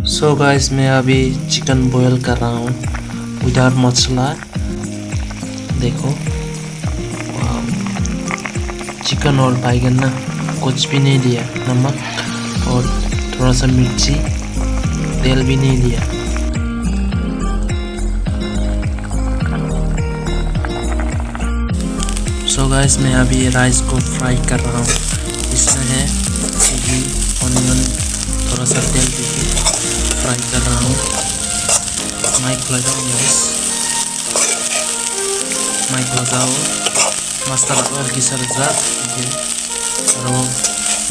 So guys मैं अभी chicken boil कर रहा हूँ विदाउट मसाला। देखो चिकन और बैगन ना कुछ भी नहीं दिया, नमक और थोड़ा सा मिर्ची, तेल भी नहीं दिया। सो गाइस मैं अभी राइस को फ्राई कर रहा हूँ। इसमें है चिली, ऑनियन, थोड़ा सा तेल देके फ्राई कर रहा हूँ। माइक लगाओ गाइस, माइक लगाओ। masala और gisar zat और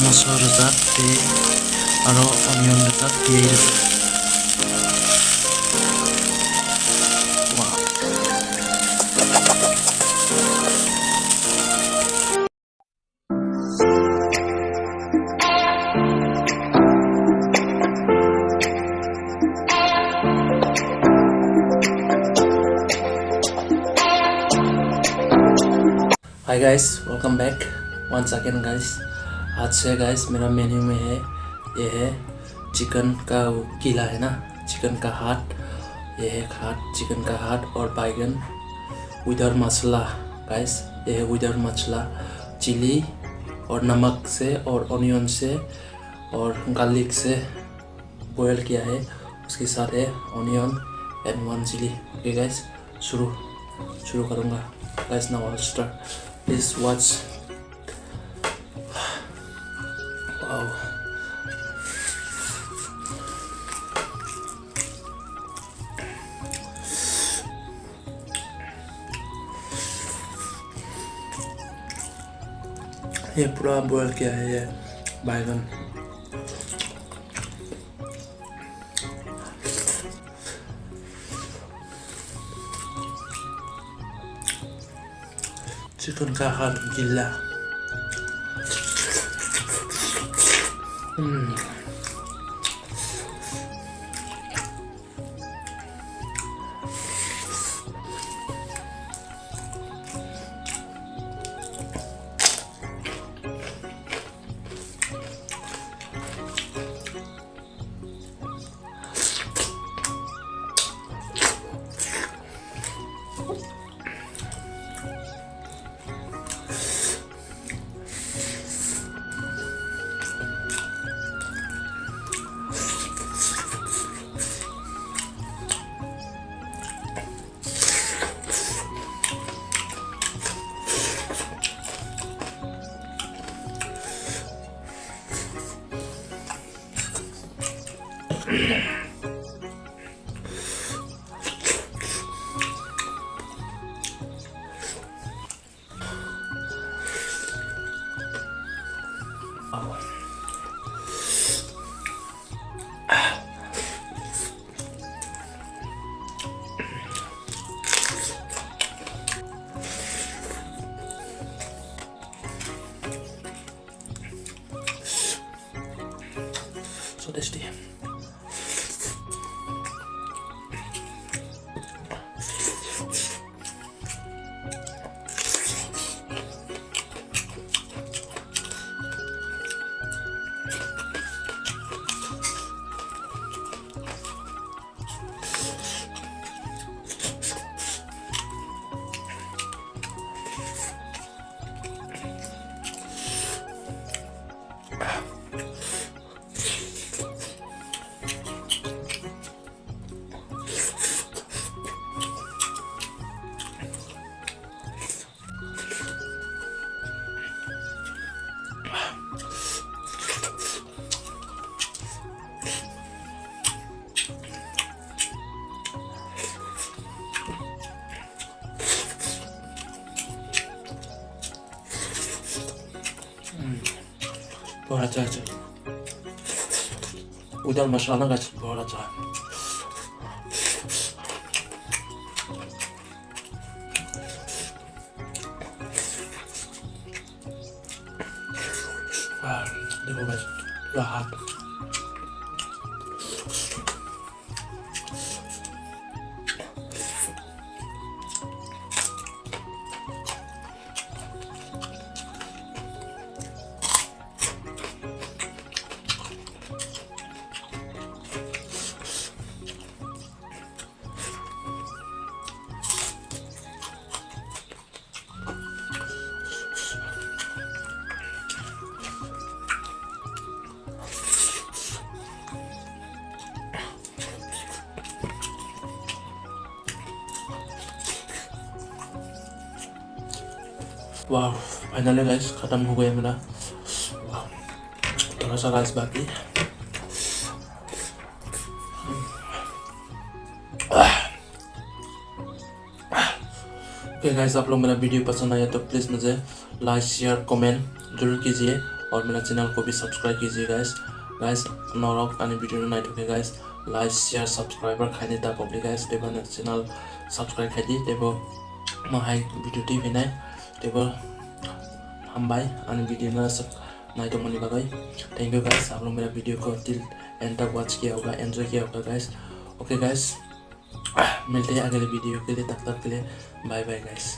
मसुर zat पे और ऑनियन zat দিয়ে hi guys, welcome back once again guys. आज से गाइस मेरा मेन्यू में है, ये है चिकन का किला है ना, चिकन का हार्ट। ये है हार्ट, चिकन का हार्ट और बैगन विदाउट मसाला गाइस। ये है विदाउट मसाला, चिली और नमक से और ऑनियन से और गार्लिक से बॉयल किया है। उसके साथ है onion and 1 chilli. Okay guys, शुरू करूँगा guys. Now I start. Please watch. Wow. ये पूरा बॉयल किया है ये बैगन। चिकन का हाथ गीला। So tasty. बहुत अच्छा है, उधर मसाला का बहुत अच्छा है। देखो गाइस, पूरा हाथ वाह फाइनली गाइस खत्म हो गया मेरा। वाह थोड़ा सा गाइस बाकी। ओके गाइस, आप लोग मेरा वीडियो पसंद आया तो प्लीज़ मुझे लाइक शेयर कमेंट जरूर कीजिए और मेरा चैनल को भी सब्सक्राइब कीजिए गाइस। गाइस नरक आनी video night okay guys like share subscriber खाने ता पब्लिक गाइस तेबो चैनल सब्सक्राइब खादी तेबो महाई भिडियो टिभी नाय तेबो हामबाय आनी वीडियो ना सब नाइट मनी बागै। थैंक यू गाइस, आप लोग मेरा वीडियो को टिल एंड तक वॉच किया होगा, एंजॉय किया होगा गाइस। ओके गाइस मिलते हैं अगले वीडियो के लिए, तब तक के लिए बाय बाय गाइस।